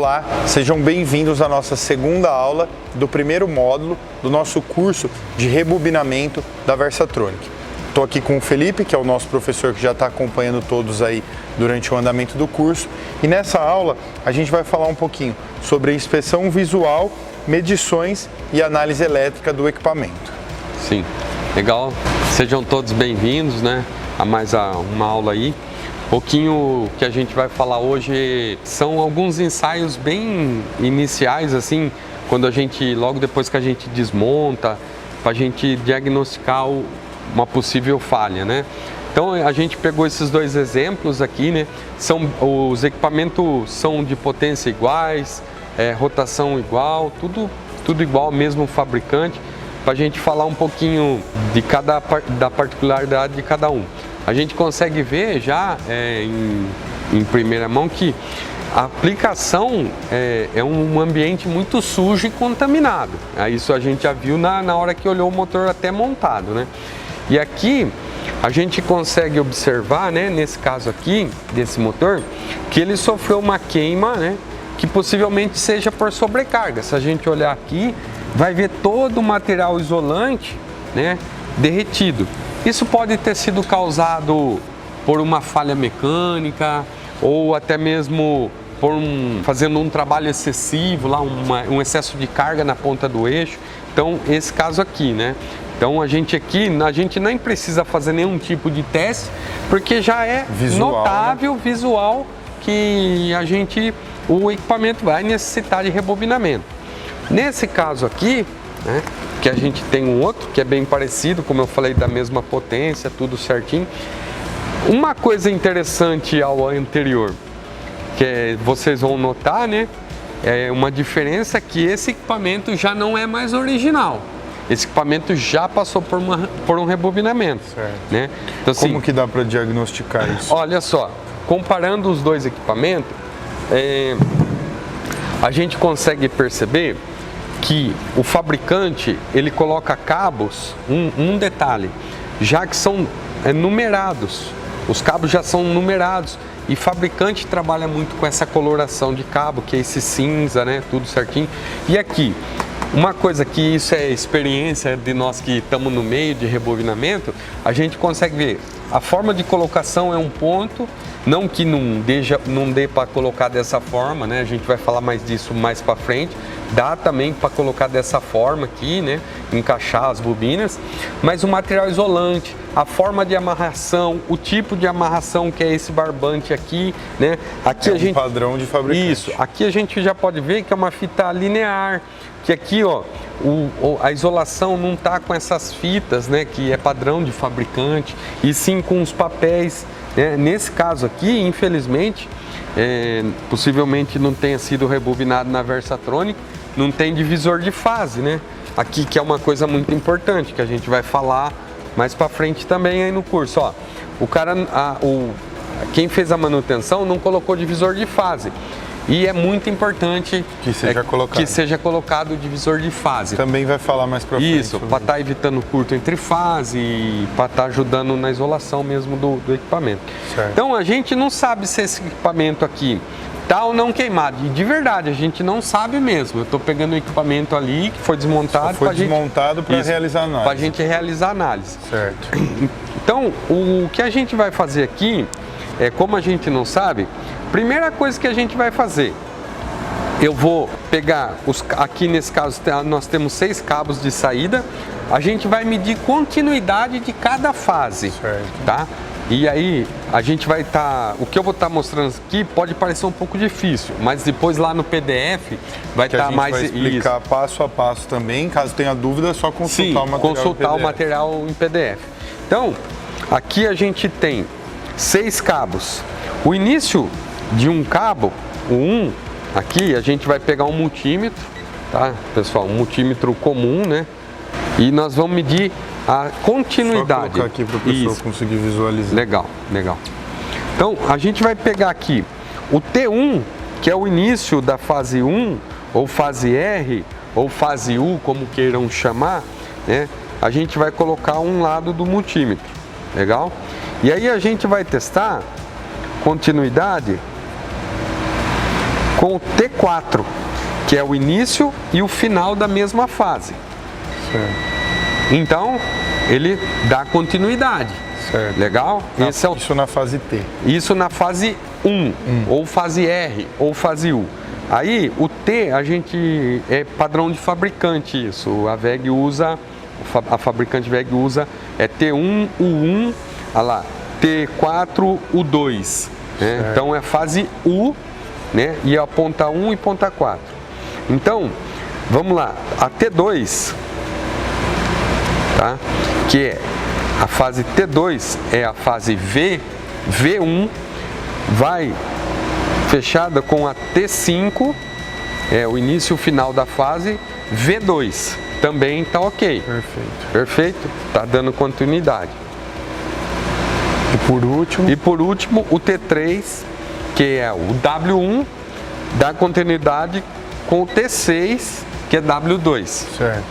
Olá, sejam bem-vindos à nossa segunda aula do primeiro módulo do nosso curso de rebobinamento da Versatronic. Estou aqui com o Felipe, que é o nosso professor que já está acompanhando todos aí durante o andamento do curso. E nessa aula a gente vai falar um pouquinho sobre a inspeção visual, medições e análise elétrica do equipamento. Sim, legal. Sejam todos bem-vindos, né, a mais uma aula aí. Um pouquinho que a gente vai falar hoje são alguns ensaios bem iniciais, assim, quando a gente, logo depois que a gente desmonta, para a gente diagnosticar uma possível falha, né? Então a gente pegou esses dois exemplos aqui, né? Os equipamentos são de potência iguais, rotação igual, tudo igual, mesmo fabricante, para a gente falar um pouquinho da particularidade de cada um. A gente consegue ver já em primeira mão que a aplicação é um ambiente muito sujo e contaminado. Isso a gente já viu na hora que olhou o motor até montado, né? E aqui a gente consegue observar, né, nesse caso aqui, desse motor, que ele sofreu uma queima, né, que possivelmente seja por sobrecarga. Se a gente olhar aqui, vai ver todo o material isolante, né, derretido. Isso pode ter sido causado por uma falha mecânica ou até mesmo fazendo um trabalho excessivo, lá um excesso de carga na ponta do eixo. Então, esse caso aqui, né? Então, a gente nem precisa fazer nenhum tipo de teste, porque já é notável, visual, que o equipamento vai necessitar de rebobinamento. Nesse caso aqui, né, que a gente tem um outro que é bem parecido, como eu falei, da mesma potência, tudo certinho. Uma coisa interessante ao anterior, que vocês vão notar, né, é uma diferença que esse equipamento já não é mais original. Esse equipamento já passou por um rebobinamento. Certo. Né? Então, assim, como que dá para diagnosticar isso? Olha só, comparando os dois equipamentos, a gente consegue perceber que o fabricante, ele coloca cabos, um detalhe, já que são numerados, os cabos já são numerados, e fabricante trabalha muito com essa coloração de cabo, que é esse cinza, né, tudo certinho. E aqui, uma coisa que isso é experiência de nós que estamos no meio de rebobinamento, a gente consegue ver, a forma de colocação é um ponto, não que não dê para colocar dessa forma, né? A gente vai falar mais disso mais para frente. Dá também para colocar dessa forma aqui, né? Encaixar as bobinas, mas o material isolante, a forma de amarração, o tipo de amarração que é esse barbante aqui, né? Aqui é um padrão de fabricante. Isso, aqui a gente já pode ver que é uma fita linear, que aqui, ó, a isolação não tá com essas fitas, né? Que é padrão de fabricante, e sim com os papéis. Nesse caso aqui, infelizmente, possivelmente não tenha sido rebobinado na Versatronic, não tem divisor de fase, né? Aqui que é uma coisa muito importante, que a gente vai falar mais para frente também aí no curso, ó. Quem fez a manutenção não colocou divisor de fase. E é muito importante que seja colocado o divisor de fase. Também vai falar mais para frente. Isso, para estar evitando curto entre fase e para estar ajudando na isolação mesmo do equipamento. Certo. Então a gente não sabe se esse equipamento aqui está ou não queimado. E de verdade, a gente não sabe mesmo. Eu estou pegando o equipamento ali que foi desmontado. Foi desmontado para realizar a análise. Para a gente realizar a análise. Certo. Então, o que a gente vai fazer aqui, como a gente não sabe, primeira coisa que a gente vai fazer, eu vou pegar, aqui nesse caso nós temos 6 cabos de saída, a gente vai medir continuidade de cada fase, certo. Tá? E aí a gente vai o que eu vou estar mostrando aqui pode parecer um pouco difícil, mas depois lá no PDF vai estar mais... vai explicar passo a passo também, caso tenha dúvida é só consultar o material consultar o material em PDF. Então, aqui a gente tem 6 cabos. O início de um cabo, aqui a gente vai pegar um multímetro, tá, pessoal? Um multímetro comum, né? E nós vamos medir a continuidade. Só colocar aqui para o pessoal conseguir visualizar. Legal, legal. Então, a gente vai pegar aqui o T1, que é o início da fase 1, ou fase R, ou fase U, como queiram chamar, né? A gente vai colocar um lado do multímetro, legal? E aí a gente vai testar continuidade com o T4, que é o início e o final da mesma fase. Certo. Então, ele dá continuidade. Certo. Legal? Esse é o... Isso na fase T. Isso na fase 1, ou fase R, ou fase U. Aí, o T, a gente é padrão de fabricante isso. A VEG usa, a fabricante VEG usa é T1, U1, olha lá, T4, U2. Né? Então, é fase U, né? E a ponta 1 e ponta 4. Então, vamos lá, a T2, tá? Que é a fase T2, é a fase V, V1, vai fechada com a T5, é o início e o final da fase, V2, também está ok. Perfeito. Perfeito? Está dando continuidade. E por último, o T3, que é o W1, dá continuidade com o T6, que é W2. Certo.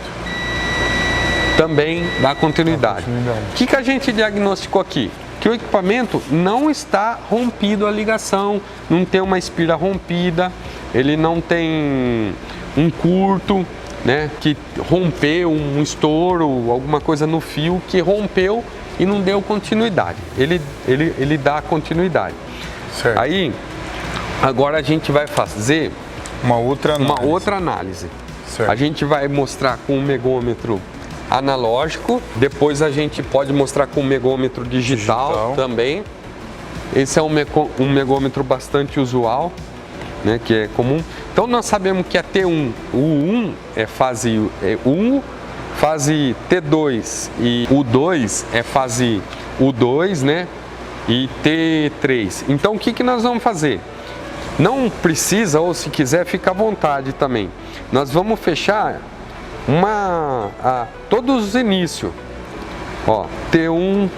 Também dá continuidade. O que a gente diagnosticou aqui? Que o equipamento não está rompido a ligação, não tem uma espira rompida, ele não tem um curto, né, que rompeu, um estouro, alguma coisa no fio que rompeu e não deu continuidade. Ele dá continuidade. Certo. Aí, agora a gente vai fazer uma outra análise. Certo. A gente vai mostrar com o megômetro analógico, depois a gente pode mostrar com o megômetro digital também. Esse é um megômetro bastante usual, né, que é comum. Então nós sabemos que a T1, o U1 é fase 1, fase T2 e U2 é fase U2, né, e T3. Então o que nós vamos fazer? Não precisa, ou se quiser, fica à vontade também. Nós vamos fechar todos os inícios, ó, T1,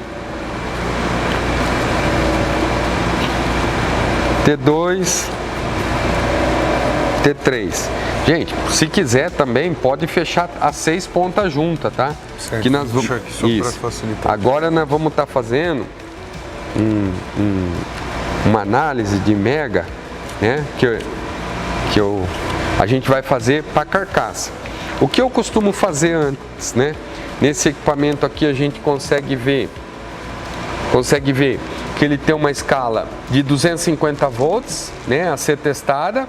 T2, T3. Gente, se quiser também pode fechar as 6 pontas juntas, tá? Certo. Que nós vamos... Isso. Agora nós vamos estar fazendo uma análise de mega, né? A gente vai fazer para carcaça. O que eu costumo fazer antes, né? Nesse equipamento aqui a gente consegue ver que ele tem uma escala de 250 volts, né, a ser testada,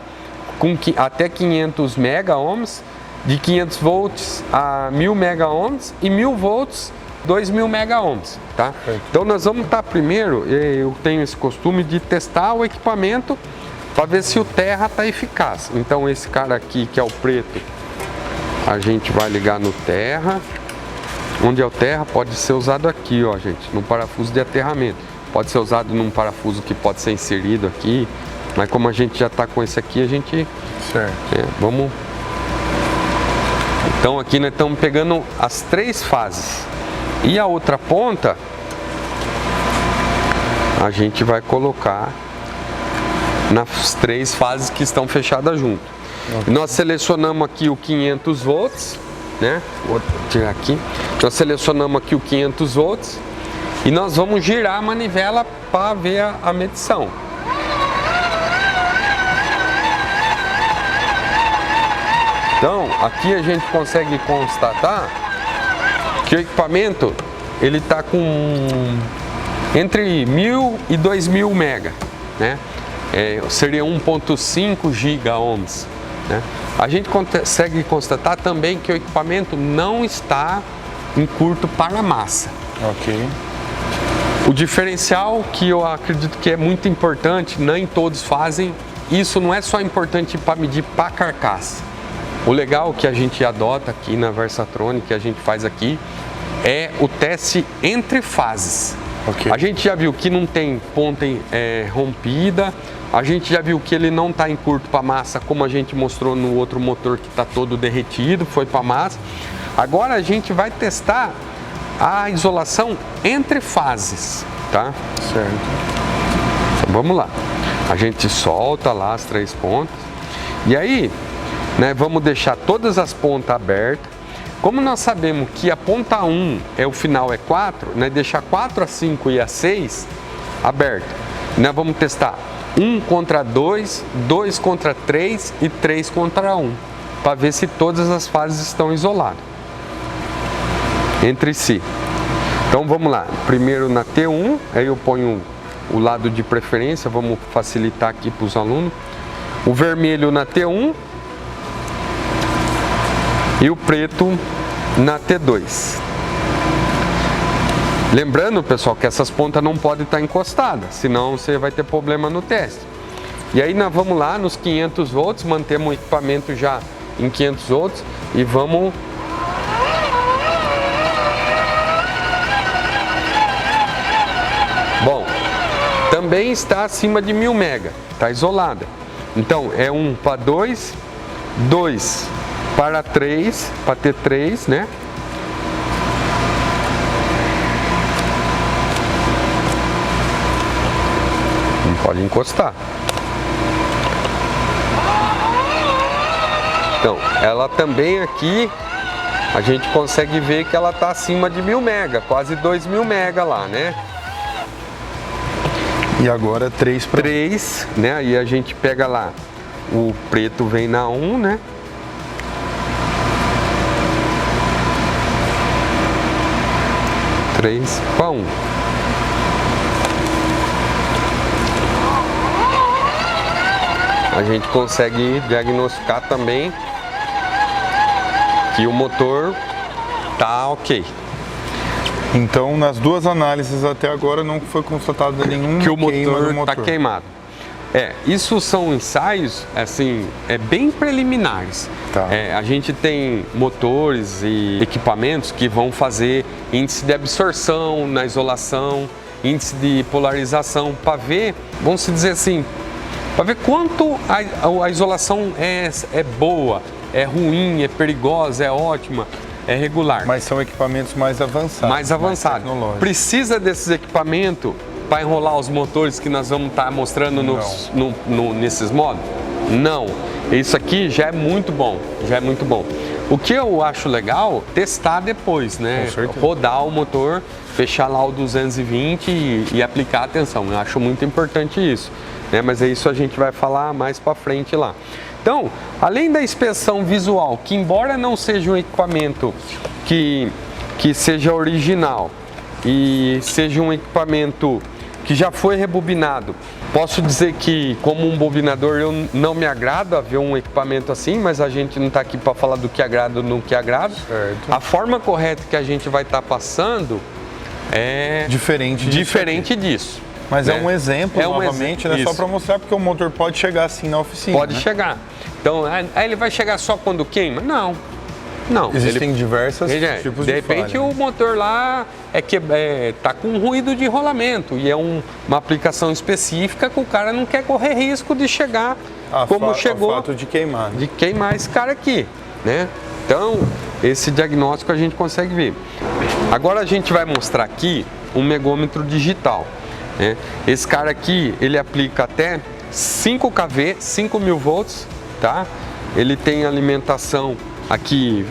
com até 500 mega ohms, de 500 volts a 1000 mega ohms e 1000 volts 2000 mega ohms, tá? Então nós vamos estar primeiro, eu tenho esse costume de testar o equipamento para ver se o terra está eficaz. Então esse cara aqui, que é o preto, a gente vai ligar no terra. Onde é o terra pode ser usado aqui, ó, gente, no parafuso de aterramento. Pode ser usado num parafuso que pode ser inserido aqui, mas como a gente já está com esse aqui, a gente... Certo. Vamos... Então aqui nós estamos pegando as 3 fases. E a outra ponta, a gente vai colocar nas 3 fases que estão fechadas junto. Nós selecionamos aqui o 500 volts, né? Vou tirar aqui. Nós selecionamos aqui o 500 volts e nós vamos girar a manivela para ver a medição. Então, aqui a gente consegue constatar que o equipamento ele está com entre 1000 e 2000 mega, né? Seria 1.5 giga ohms. Né? A gente consegue constatar também que o equipamento não está em curto para massa. Ok. O diferencial que eu acredito que é muito importante, nem todos fazem, isso não é só importante para medir para carcaça. O legal que a gente adota aqui na Versatronic, que a gente faz aqui, é o teste entre fases. Okay. A gente já viu que não tem ponta rompida, a gente já viu que ele não está em curto para massa, como a gente mostrou no outro motor que está todo derretido, foi para massa. Agora a gente vai testar a isolação entre fases, tá? Certo. Então, vamos lá. A gente solta lá as 3 pontas e aí, né, vamos deixar todas as pontas abertas. Como nós sabemos que a ponta 1 o final é 4, né, deixar 4, a 5 e a 6 aberta. Nós vamos testar 1 contra 2, 2 contra 3 e 3 contra 1, para ver se todas as fases estão isoladas entre si. Então vamos lá, primeiro na T1, aí eu ponho o lado de preferência, vamos facilitar aqui para os alunos. O vermelho na T1 e o preto na T2. Lembrando, pessoal, que essas pontas não podem estar encostadas, senão você vai ter problema no teste. E aí nós vamos lá nos 500 volts, mantemos o equipamento já em 500 volts e vamos... Bom, também está acima de 1000 mega, está isolada. Então é 1 para 2, 2 para 3, para ter 3, né? Não pode encostar. Então, ela também aqui, a gente consegue ver que ela está acima de 1000 mega, quase 2000 mega lá, né? E agora 3 para 3, né? Aí a gente pega lá, o preto vem na 1, né? Três para 1. A gente consegue diagnosticar também que o motor tá ok. Então, nas duas análises até agora não foi constatado nenhum Que o queima do motor motor. está queimado. Isso são ensaios, assim, bem preliminares. Tá. A gente tem motores e equipamentos que vão fazer índice de absorção na isolação, índice de polarização, para ver, vamos dizer assim, para ver quanto a isolação é boa, é ruim, é perigosa, é ótima, é regular. Mas são equipamentos mais avançados. Mais avançado. tecnológicos. Precisa desses equipamentos para enrolar os motores que nós vamos estar mostrando nesses modos? Não. Isso aqui já é muito bom, já é muito bom. O que eu acho legal, testar depois, né? Com certeza. Rodar o motor, fechar lá o 220 e aplicar a tensão. Eu acho muito importante isso, né? Mas isso a gente vai falar mais para frente lá. Então, além da inspeção visual, que embora não seja um equipamento que seja original e seja um equipamento que já foi rebobinado, posso dizer que como um bobinador eu não me agrado a ver um equipamento assim, mas a gente não está aqui para falar do que agrada ou não que agrada. Certo. A forma correta que a gente vai estar passando é diferente disso. Mas né? é um exemplo, novamente, né? Só isso. para mostrar, porque o motor pode chegar assim na oficina. Pode né? chegar. Então, aí ele vai chegar só quando queima? Não. Não. Existem diversos tipos de de repente falha, né? o motor lá tá com ruído de rolamento e é uma aplicação específica que o cara não quer correr risco de chegar como chegou. O fato de queimar. Né? De queimar esse cara aqui, né? Então, esse diagnóstico a gente consegue ver. Agora a gente vai mostrar aqui um megômetro digital, né? Esse cara aqui, ele aplica até 5 kV, 5.000 volts, tá? Ele tem alimentação aqui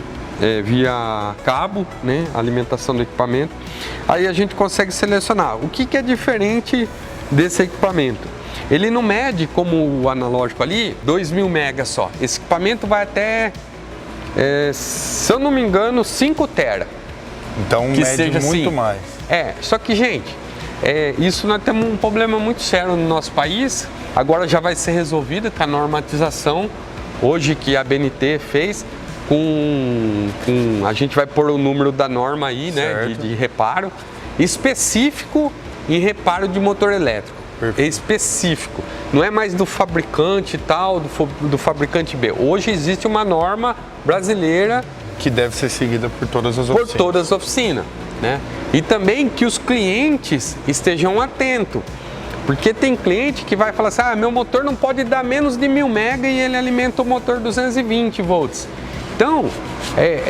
via cabo, né? Alimentação do equipamento. Aí a gente consegue selecionar o que é diferente desse equipamento. Ele não mede como o analógico ali 2.000 megas só. Esse equipamento vai até, se eu não me engano, 5 tera. Então Que mede seja muito assim. mais. Só que, gente, isso nós temos um problema muito sério no nosso país. Agora já vai ser resolvido com a normatização, hoje que a BNT fez, a gente vai pôr o número da norma aí, né, de reparo, específico em reparo de motor elétrico. Perfeito. É específico. Não é mais do fabricante e tal, do fabricante B. Hoje existe uma norma brasileira Que deve ser seguida por todas as por oficinas. todas as oficinas, né? E também que os clientes estejam atentos, porque tem cliente que vai falar assim, meu motor não pode dar menos de 1000 mega e ele alimenta o motor 220 volts. Então,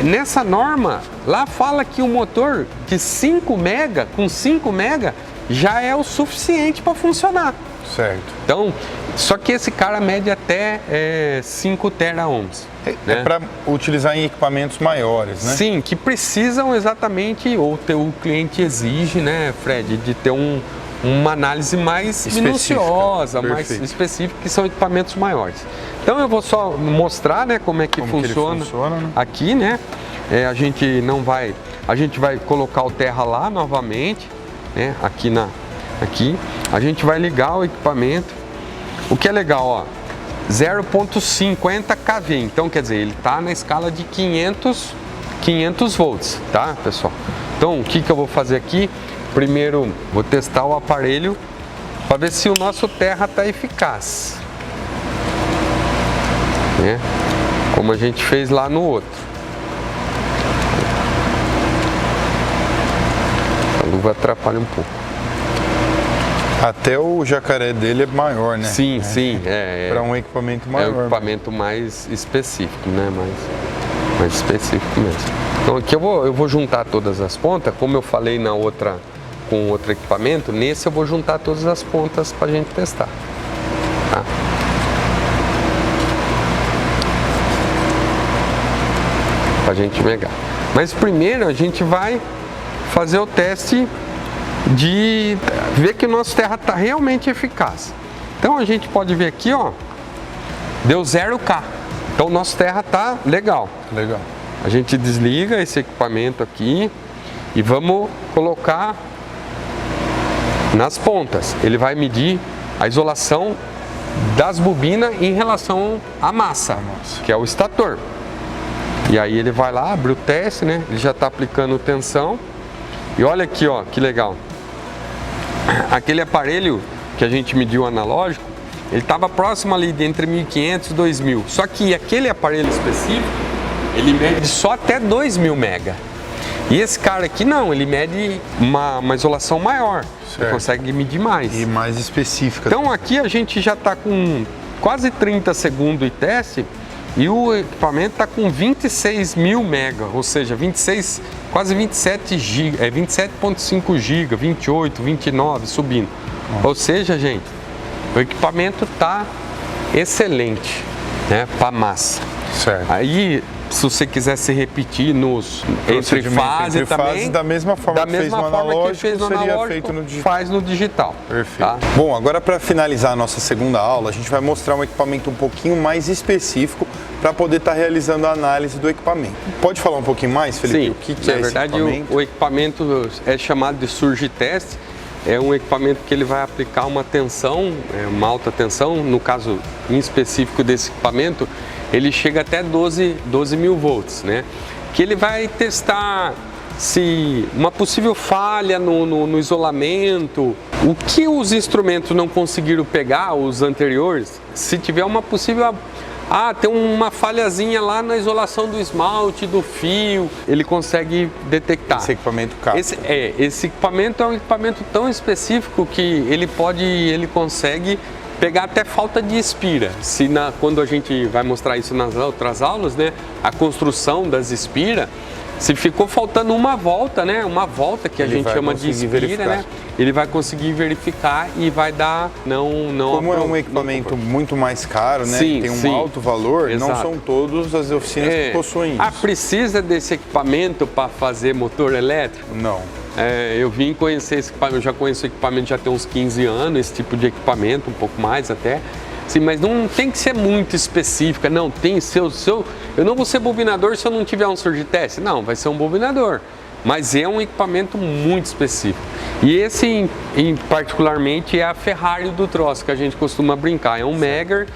nessa norma, lá fala que o motor de 5 mega, com 5 mega, já é o suficiente para funcionar. Certo. Então, só que esse cara mede até 5 tera-ohms. É para utilizar em equipamentos maiores, né? Sim, que precisam exatamente, ou o cliente exige, né, Fred, de ter um uma análise mais minuciosa, mais específica, que são equipamentos maiores. Então eu vou só mostrar, né, como é que funciona, né? aqui, né? A gente vai colocar o terra lá novamente, né? Aqui a gente vai ligar o equipamento. O que é legal, ó, 0.50 kV, então quer dizer, ele está na escala de 500 volts, tá, pessoal? Então, o que eu vou fazer aqui? Primeiro, vou testar o aparelho para ver se o nosso terra está eficaz, né? Como a gente fez lá no outro. A luva atrapalha um pouco. Até o jacaré dele é maior, né? Sim, sim. Para um equipamento maior. É um equipamento mais específico, né? Mais específico mesmo. Então aqui eu vou juntar todas as pontas, como eu falei com outro equipamento, nesse eu vou juntar todas as pontas para a gente testar. Tá? Para a gente megar. Mas primeiro a gente vai fazer o teste de ver que o nosso terra está realmente eficaz. Então a gente pode ver aqui, ó, deu 0K. Então o nosso terra está legal. Legal. A gente desliga esse equipamento aqui e vamos colocar nas pontas. Ele vai medir a isolação das bobinas em relação à massa, que é o estator. E aí ele vai lá, abre o teste, né? Ele já está aplicando tensão. E olha aqui, ó, que legal. Aquele aparelho que a gente mediu analógico, ele estava próximo ali de entre 1500 e 2000. Só que aquele aparelho específico, ele mede só até 2000 mega. E esse cara aqui não, ele mede uma isolação maior. Certo. Ele consegue medir mais. E mais específica. Então aqui a gente já está com quase 30 segundos de teste e o equipamento está com 26 mil mega, ou seja, quase 27 GB, 27.5 GB, 28, 29, subindo. Ou seja, gente, o equipamento está excelente, né, para massa. Certo. Aí, se você quiser se repetir entre fase também, da mesma forma que fez no analógico, seria feito no digital. Faz no digital. Perfeito. Tá? Bom, agora para finalizar a nossa segunda aula, a gente vai mostrar um equipamento um pouquinho mais específico para poder estar realizando a análise do equipamento. Pode falar um pouquinho mais, Felipe? Sim, o que é na verdade esse equipamento? O equipamento é chamado de Surgitest. É um equipamento que ele vai aplicar uma tensão, uma alta tensão. No caso em específico desse equipamento, ele chega até 12 mil volts, né? Que ele vai testar se uma possível falha no isolamento, o que os instrumentos não conseguiram pegar, os anteriores, se tiver uma possível... tem uma falhazinha lá na isolação do esmalte, do fio, ele consegue detectar. Esse equipamento capta. Esse equipamento é um equipamento tão específico que ele consegue pegar até falta de espira. Quando a gente vai mostrar isso nas outras aulas, né, a construção das espiras, se ficou faltando uma volta, né, uma volta que a gente chama de espira, né, ele vai conseguir verificar e vai dar Como é um equipamento muito mais caro, né, sim, tem um alto valor, exato. Não são todas as oficinas que possuem isso. Precisa desse equipamento para fazer motor elétrico? Não. Eu vim conhecer esse equipamento, eu já conheço o equipamento já tem uns 15 anos, esse tipo de equipamento, um pouco mais até. Sim, mas não tem que ser muito específica, não, tem eu não vou ser bobinador se eu não tiver um Surgitest, não, vai ser um bobinador, mas é um equipamento muito específico. E esse, particularmente, é a Ferrari do troço, que a gente costuma brincar, é um Megger,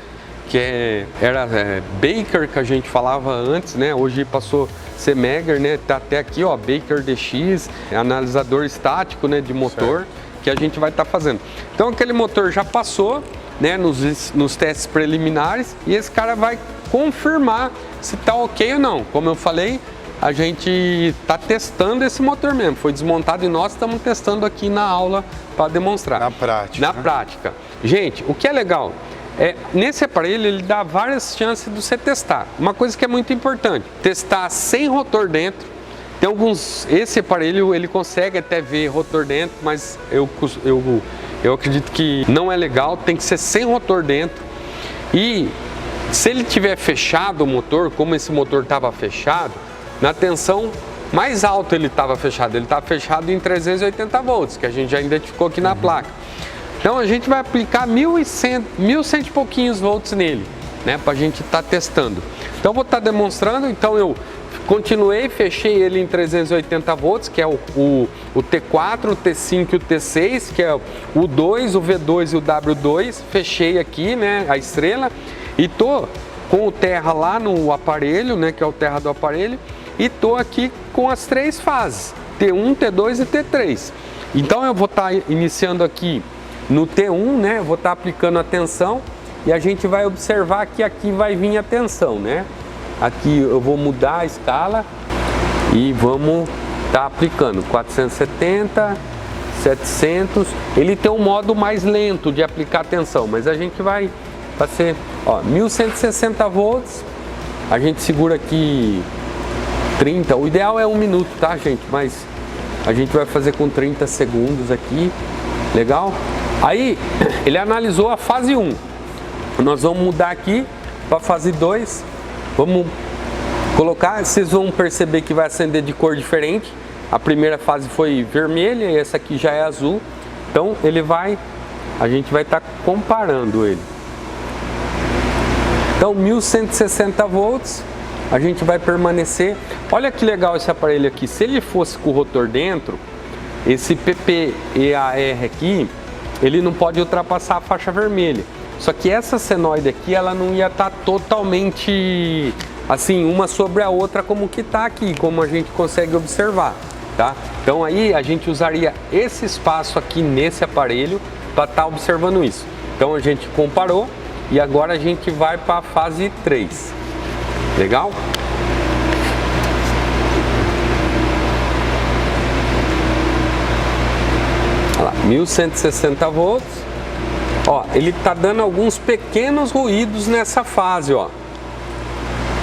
que era Baker, que a gente falava antes, né, hoje passou a ser Megger, né, tá até aqui, ó, Baker DX, analisador estático, né, de motor, certo. Que a gente vai estar fazendo. Então aquele motor já passou, né, nos testes preliminares, e esse cara vai confirmar se está ok ou não. Como eu falei, a gente está testando esse motor mesmo, foi desmontado e nós estamos testando aqui na aula para demonstrar. Na prática. Na prática. Gente, o que é legal, nesse aparelho ele dá várias chances de você testar. Uma coisa que é muito importante, testar sem rotor dentro. Tem esse aparelho ele consegue até ver rotor dentro, mas eu acredito que não é legal, tem que ser sem rotor dentro. E se ele tiver fechado o motor, como esse motor estava fechado, na tensão mais alto ele estava fechado. Ele estava fechado em 380 volts, que a gente já identificou aqui na placa. Então a gente vai aplicar 1.100 e pouquinhos volts nele, né, para a gente estar testando. Então eu vou estar demonstrando. Então eu continuei, fechei ele em 380 volts, que é o T4, o T5 e o T6, que é o 2, o V2 e o W2. Fechei aqui, né, a estrela, e tô com o terra lá no aparelho, né, que é o terra do aparelho, e tô aqui com as 3 fases, T1, T2 e T3. Então eu vou estar iniciando aqui no T1, né, vou estar aplicando a tensão, e a gente vai observar que aqui vai vir a tensão, né? Aqui eu vou mudar a escala e vamos estar aplicando 470, 700. Ele tem um modo mais lento de aplicar tensão, mas a gente vai fazer, ó, 1160 volts. A gente segura aqui 30. O ideal é 1 minuto, tá, gente? Mas a gente vai fazer com 30 segundos aqui. Legal? Aí ele analisou a fase 1. Nós vamos mudar aqui para a fase 2. Vamos colocar, vocês vão perceber que vai acender de cor diferente. A primeira fase foi vermelha e essa aqui já é azul. Então a gente vai estar comparando ele. Então 1160 volts, a gente vai permanecer. Olha que legal esse aparelho aqui. Se ele fosse com o rotor dentro, esse PPEAR aqui, ele não pode ultrapassar a faixa vermelha. Só que essa senoide aqui, ela não ia estar totalmente assim, uma sobre a outra como que está aqui, como a gente consegue observar, tá? Então aí a gente usaria esse espaço aqui nesse aparelho para estar observando isso. Então a gente comparou e agora a gente vai para a fase 3. Legal? Olha lá, 1160 volts. Ó, ele está dando alguns pequenos ruídos nessa fase, ó.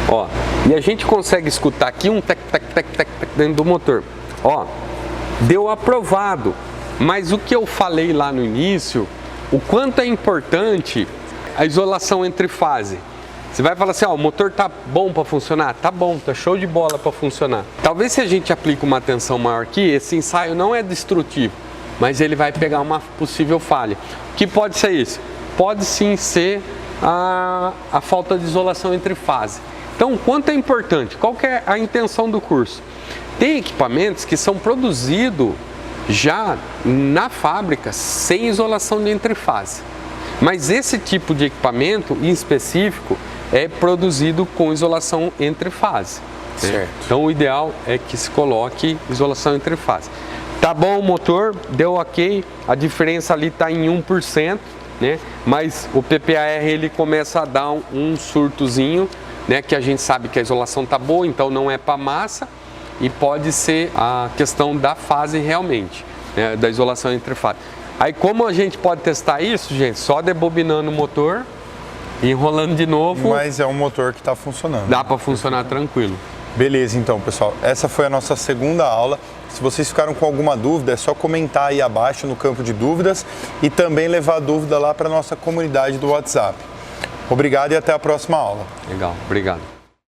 Ó, e a gente consegue escutar aqui um tec, tec, tec, tec, tec dentro do motor. Ó, deu aprovado. Mas o que eu falei lá no início, o quanto é importante a isolação entre fase. Você vai falar assim, ó, o motor tá bom para funcionar? Tá bom, tá show de bola para funcionar. Talvez se a gente aplica uma tensão maior aqui, esse ensaio não é destrutivo, mas ele vai pegar uma possível falha. O que pode ser isso? Pode sim ser a falta de isolação entre fases. Então, quanto é importante? Qual que é a intenção do curso? Tem equipamentos que são produzidos já na fábrica sem isolação de entre fases. Mas esse tipo de equipamento em específico é produzido com isolação entre fases. Certo. Então, o ideal é que se coloque isolação entre fases. Tá bom o motor, deu ok, a diferença ali está em 1%, né? Mas o PPAR ele começa a dar um surtozinho, né? Que a gente sabe que a isolação tá boa, então não é para massa e pode ser a questão da fase realmente, né? Da isolação entre fases. Aí como a gente pode testar isso, gente? Só debobinando o motor, enrolando de novo. Mas é um motor que está funcionando. Dá para funcionar tranquilo. Beleza, então, pessoal. Essa foi a nossa segunda aula. Se vocês ficaram com alguma dúvida, é só comentar aí abaixo no campo de dúvidas e também levar a dúvida lá para a nossa comunidade do WhatsApp. Obrigado e até a próxima aula. Legal, obrigado.